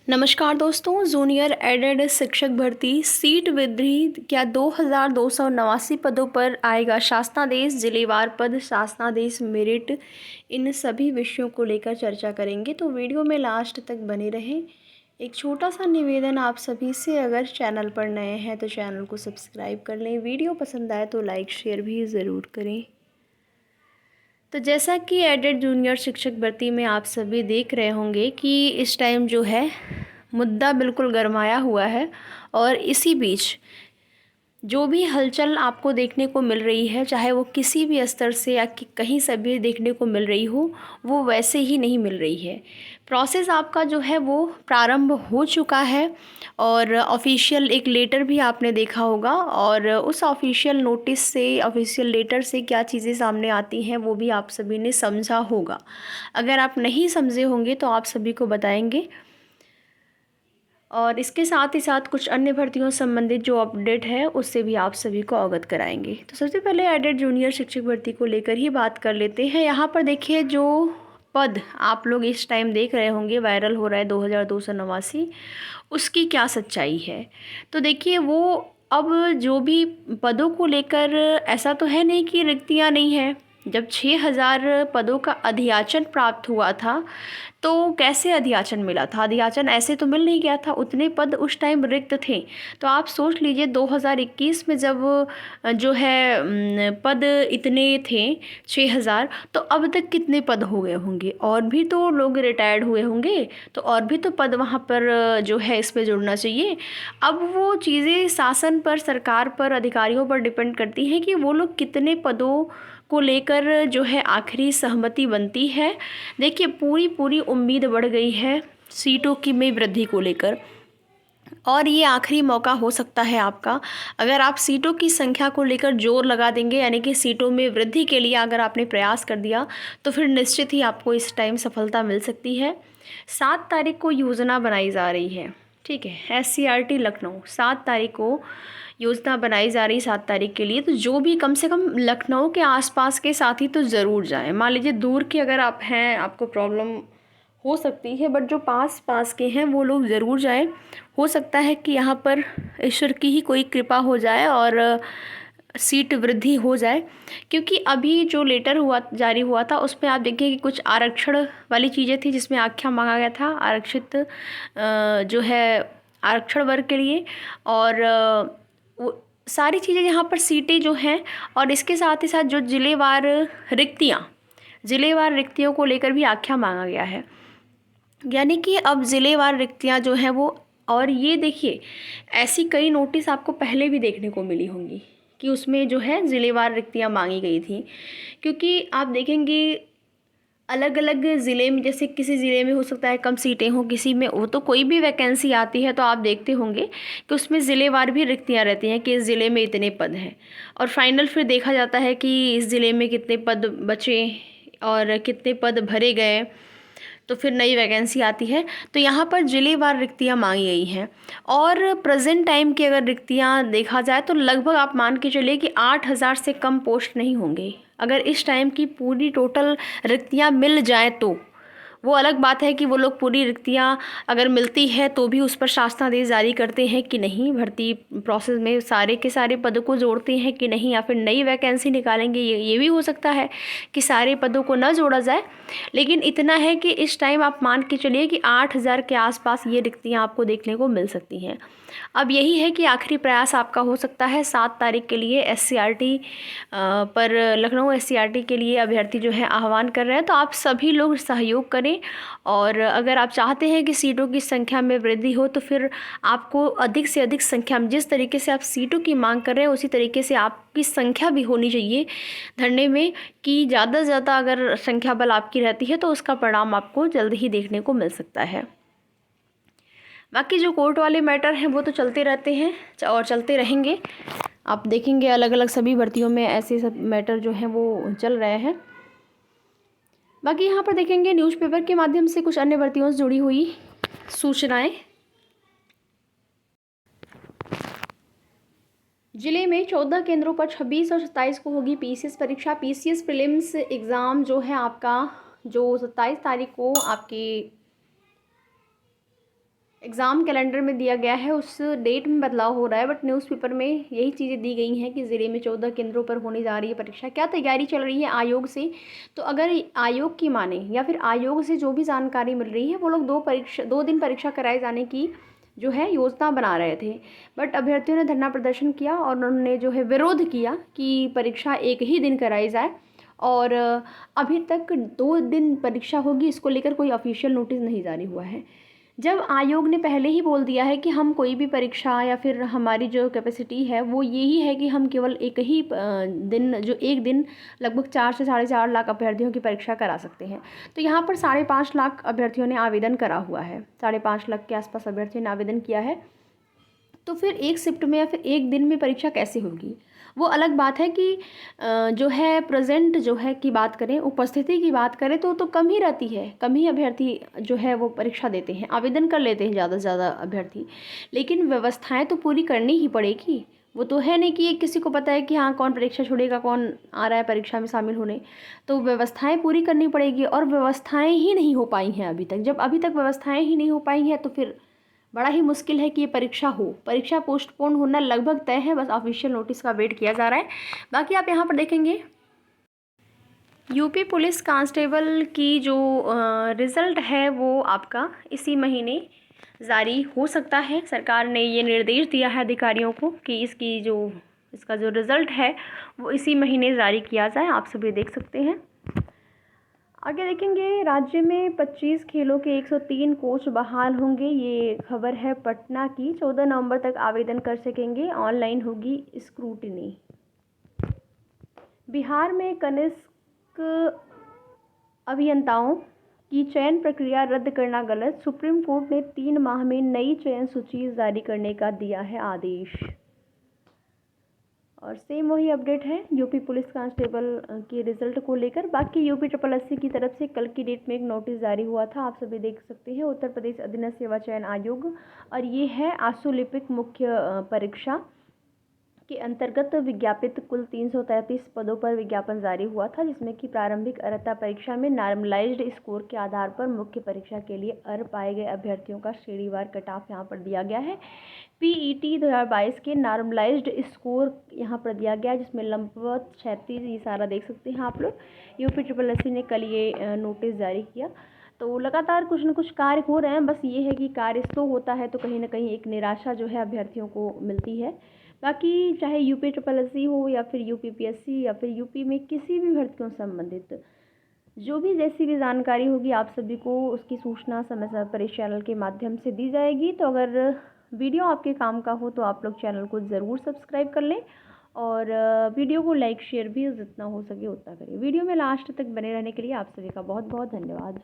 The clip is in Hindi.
नमस्कार दोस्तों, जूनियर एडेड शिक्षक भर्ती सीट वृद्धि क्या 2289 पदों पर आएगा शासनादेश, जिलेवार पद, शासनादेश, मेरिट, इन सभी विषयों को लेकर चर्चा करेंगे। तो वीडियो में लास्ट तक बने रहें। एक छोटा सा निवेदन आप सभी से, अगर चैनल पर नए हैं तो चैनल को सब्सक्राइब कर लें, वीडियो पसंद आए तो लाइक शेयर भी ज़रूर करें। तो जैसा कि एडेड जूनियर शिक्षक भर्ती में आप सभी देख रहे होंगे कि इस टाइम जो है मुद्दा बिल्कुल गरमाया हुआ है, और इसी बीच जो भी हलचल आपको देखने को मिल रही है, चाहे वो किसी भी स्तर से या कहीं से भी देखने को मिल रही हो, वो वैसे ही नहीं मिल रही है। प्रोसेस आपका जो है वो प्रारंभ हो चुका है, और ऑफिशियल एक लेटर भी आपने देखा होगा, और उस ऑफिशियल नोटिस से, ऑफिशियल लेटर से क्या चीज़ें सामने आती हैं वो भी आप सभी ने समझा होगा। अगर आप नहीं समझे होंगे तो आप सभी को बताएंगे, और इसके साथ ही साथ कुछ अन्य भर्तियों से संबंधित जो अपडेट है उससे भी आप सभी को अवगत कराएंगे। तो सबसे पहले एडेड जूनियर शिक्षक भर्ती को लेकर ही बात कर लेते हैं। यहाँ पर देखिए, जो पद आप लोग इस टाइम देख रहे होंगे वायरल हो रहा है 2289, उसकी क्या सच्चाई है। तो देखिए, वो अब जो भी पदों को लेकर, ऐसा तो है नहीं कि रिक्तियाँ नहीं हैं। जब 6000 पदों का अधियाचन प्राप्त हुआ था, तो कैसे अधियाचन मिला था? अधियाचन ऐसे तो मिल नहीं गया था, उतने पद उस टाइम रिक्त थे। तो आप सोच लीजिए 2021 में जब जो है पद इतने थे 6000, तो अब तक कितने पद हो गए होंगे? और भी तो लोग रिटायर्ड हुए होंगे, तो और भी तो पद वहाँ पर जो है इस पे जुड़ना चाहिए। अब वो चीज़ें शासन पर, सरकार पर, अधिकारियों पर डिपेंड करती हैं कि वो लोग कितने पदों को लेकर जो है आखिरी सहमति बनती है। देखिए, पूरी उम्मीद बढ़ गई है सीटों की में वृद्धि को लेकर, और ये आखिरी मौका हो सकता है आपका। अगर आप सीटों की संख्या को लेकर जोर लगा देंगे, यानी कि सीटों में वृद्धि के लिए अगर आपने प्रयास कर दिया, तो फिर निश्चित ही आपको इस टाइम सफलता मिल सकती है। 7 तारीख को योजना बनाई जा रही है, ठीक है, SCRT लखनऊ 7 तारीख को योजना बनाई जा रही, 7 तारीख के लिए। तो जो भी कम से कम लखनऊ के आसपास के साथी तो ज़रूर जाएं। मान लीजिए दूर के अगर आप हैं, आपको प्रॉब्लम हो सकती है, बट जो पास पास के हैं वो लोग ज़रूर जाएं। हो सकता है कि यहाँ पर ईश्वर की ही कोई कृपा हो जाए और सीट वृद्धि हो जाए। क्योंकि अभी जो लेटर हुआ, जारी हुआ था, उसमें आप देखिए कि कुछ आरक्षण वाली चीज़ें थी, जिसमें आख्या मांगा गया था आरक्षित जो है आरक्षण वर्ग के लिए, और वो सारी चीज़ें यहाँ पर सीटें जो हैं, और इसके साथ ही साथ जो ज़िलेवार रिक्तियों को लेकर भी आख्या मांगा गया है। यानी कि अब ज़िलेवार रिक्तियाँ जो हैं वो, और ये देखिए, ऐसी कई नोटिस आपको पहले भी देखने को मिली होंगी कि उसमें जो है ज़िलेवार रिक्तियाँ मांगी गई थी। क्योंकि आप देखेंगे अलग अलग ज़िले में, जैसे किसी ज़िले में हो सकता है कम सीटें हों, किसी में वो, तो कोई भी वैकेंसी आती है तो आप देखते होंगे कि उसमें ज़िलेवार भी रिक्तियाँ रहती हैं कि इस ज़िले में इतने पद हैं, और फाइनल फिर देखा जाता है कि इस ज़िले में कितने पद बचे और कितने पद भरे गए, तो फिर नई वैकेंसी आती है। तो यहाँ पर जिलेवार रिक्तियाँ मांगी गई हैं, और प्रेजेंट टाइम की अगर रिक्तियाँ देखा जाए तो लगभग आप मान के चलिए कि 8000 से कम पोस्ट नहीं होंगे। अगर इस टाइम की पूरी टोटल रिक्तियाँ मिल जाएँ तो वो अलग बात है कि वो लोग पूरी रिक्तियाँ अगर मिलती है तो भी उस पर शासनादेश जारी करते हैं कि नहीं, भर्ती प्रोसेस में सारे के सारे पदों को जोड़ते हैं कि नहीं, या फिर नई वैकेंसी निकालेंगे। ये भी हो सकता है कि सारे पदों को न जोड़ा जाए। लेकिन इतना है कि इस टाइम आप मान के चलिए कि 8000 के आसपास ये रिक्तियाँ आपको देखने को मिल सकती हैं। अब यही है कि आखिरी प्रयास आपका हो सकता है 7 तारीख के लिए SCRT पर, लखनऊ SCRT के लिए अभ्यर्थी जो है आह्वान कर रहे हैं। तो आप सभी लोग सहयोग करें, और अगर आप चाहते हैं कि सीटों की संख्या में वृद्धि हो, तो फिर आपको अधिक से अधिक संख्या में, जिस तरीके से आप सीटों की मांग कर रहे हैं उसी तरीके से आपकी संख्या भी होनी चाहिए धरने में, कि ज़्यादा से ज़्यादा अगर संख्या बल आपकी रहती है तो उसका परिणाम आपको जल्द ही देखने को मिल सकता है। बाकी जो कोर्ट वाले मैटर हैं वो तो चलते रहते हैं और चलते रहेंगे। आप देखेंगे अलग अलग सभी भर्तियों में ऐसे सब मैटर जो हैं वो चल रहे हैं। बाकी यहाँ पर देखेंगे न्यूज़पेपर के माध्यम से कुछ अन्य भर्तियों से जुड़ी हुई सूचनाएं। जिले में 14 केंद्रों पर 26 और 27 को होगी PCS परीक्षा। PCS प्रीलिम्स एग्ज़ाम जो है आपका, जो 27 तारीख को आपके एग्ज़ाम कैलेंडर में दिया गया है उस डेट में बदलाव हो रहा है, बट न्यूज़पेपर में यही चीज़ें दी गई हैं कि ज़िले में 14 केंद्रों पर होने जा रही है परीक्षा। क्या तैयारी चल रही है आयोग से? तो अगर आयोग की माने या फिर आयोग से जो भी जानकारी मिल रही है, वो लोग 2 दिन परीक्षा कराए जाने की जो है योजना बना रहे थे। बट अभ्यर्थियों ने धरना प्रदर्शन किया और उन्होंने जो है विरोध किया कि परीक्षा एक ही दिन कराई जाए। और अभी तक 2 दिन परीक्षा होगी, इसको लेकर कोई ऑफिशियल नोटिस नहीं जारी हुआ है। जब आयोग ने पहले ही बोल दिया है कि हम कोई भी परीक्षा या फिर हमारी जो कैपेसिटी है वो यही है कि हम केवल एक ही दिन, जो एक दिन लगभग 4 से 4.5 लाख अभ्यर्थियों की परीक्षा करा सकते हैं। तो यहाँ पर 5.5 लाख अभ्यर्थियों ने आवेदन करा हुआ है, 5.5 लाख के आसपास अभ्यर्थियों ने आवेदन किया है। तो फिर एक शिफ्ट में या फिर एक दिन में परीक्षा कैसे होगी? वो अलग बात है कि जो है प्रेजेंट जो है की बात करें, उपस्थिति की बात करें तो कम ही रहती है, कम ही अभ्यर्थी जो है वो परीक्षा देते हैं, आवेदन कर लेते हैं ज़्यादा से ज़्यादा अभ्यर्थी। लेकिन व्यवस्थाएं तो पूरी करनी ही पड़ेगी। वो तो है नहीं कि ये किसी को पता है कि हाँ कौन परीक्षा छोड़ेगा, कौन आ रहा है परीक्षा में शामिल होने। तो व्यवस्थाएं पूरी करनी पड़ेगी और व्यवस्थाएं ही नहीं हो पाई हैं अभी तक। जब अभी तक व्यवस्थाएं ही नहीं हो पाई हैं तो फिर बड़ा ही मुश्किल है कि ये परीक्षा हो। परीक्षा पोस्टपोन होना लगभग तय है, बस ऑफिशियल नोटिस का वेट किया जा रहा है। बाकी आप यहाँ पर देखेंगे यूपी पुलिस कांस्टेबल की जो रिज़ल्ट है वो आपका इसी महीने जारी हो सकता है। सरकार ने ये निर्देश दिया है अधिकारियों को कि इसका जो रिज़ल्ट है वो इसी महीने जारी किया जाए। आप सभी देख सकते हैं। आगे देखेंगे राज्य में 25 खेलों के 103 कोच बहाल होंगे। ये खबर है पटना की। 14 नवंबर तक आवेदन कर सकेंगे, ऑनलाइन होगी स्क्रूटिनी। बिहार में कनिष्क अभियंताओं की चयन प्रक्रिया रद्द करना गलत, सुप्रीम कोर्ट ने 3 माह में नई चयन सूची जारी करने का दिया है आदेश। और सेम वही अपडेट है यूपी पुलिस कांस्टेबल के रिजल्ट को लेकर। बाकी यूपी SSSC की तरफ से कल की डेट में एक नोटिस जारी हुआ था, आप सभी देख सकते हैं, उत्तर प्रदेश अधीनस्थ सेवा चयन आयोग। और ये है आशुलिपिक मुख्य परीक्षा के अंतर्गत विज्ञापित कुल 333 पदों पर विज्ञापन जारी हुआ था, जिसमें कि प्रारंभिक अर्हता परीक्षा में नॉर्मलाइज्ड स्कोर के आधार पर मुख्य परीक्षा के लिए अर्ह पाए गए अभ्यर्थियों का श्रेणीवार कट ऑफ यहाँ पर दिया गया है। PET 2022 के नॉर्मलाइज्ड स्कोर यहाँ पर दिया गया है, जिसमें लंबवत 36, ये सारा देख सकते हैं आप लोग। यूपी SSSC ने कल ये नोटिस जारी किया। तो लगातार कुछ न कुछ कार्य हो रहे हैं, बस ये है कि कार्य स्लो होता है तो कहीं ना कहीं एक निराशा जो है अभ्यर्थियों को मिलती है। बाकी चाहे यूपी SSSC हो या फिर UPPSC या फिर यूपी में किसी भी भर्तियों से संबंधित जो भी जैसी भी जानकारी होगी आप सभी को उसकी सूचना समय समय पर इस चैनल के माध्यम से दी जाएगी। तो अगर वीडियो आपके काम का हो तो आप लोग चैनल को ज़रूर सब्सक्राइब कर लें और वीडियो को लाइक शेयर भी जितना हो सके उतना करें। वीडियो में लास्ट तक बने रहने के लिए आप सभी का बहुत बहुत धन्यवाद।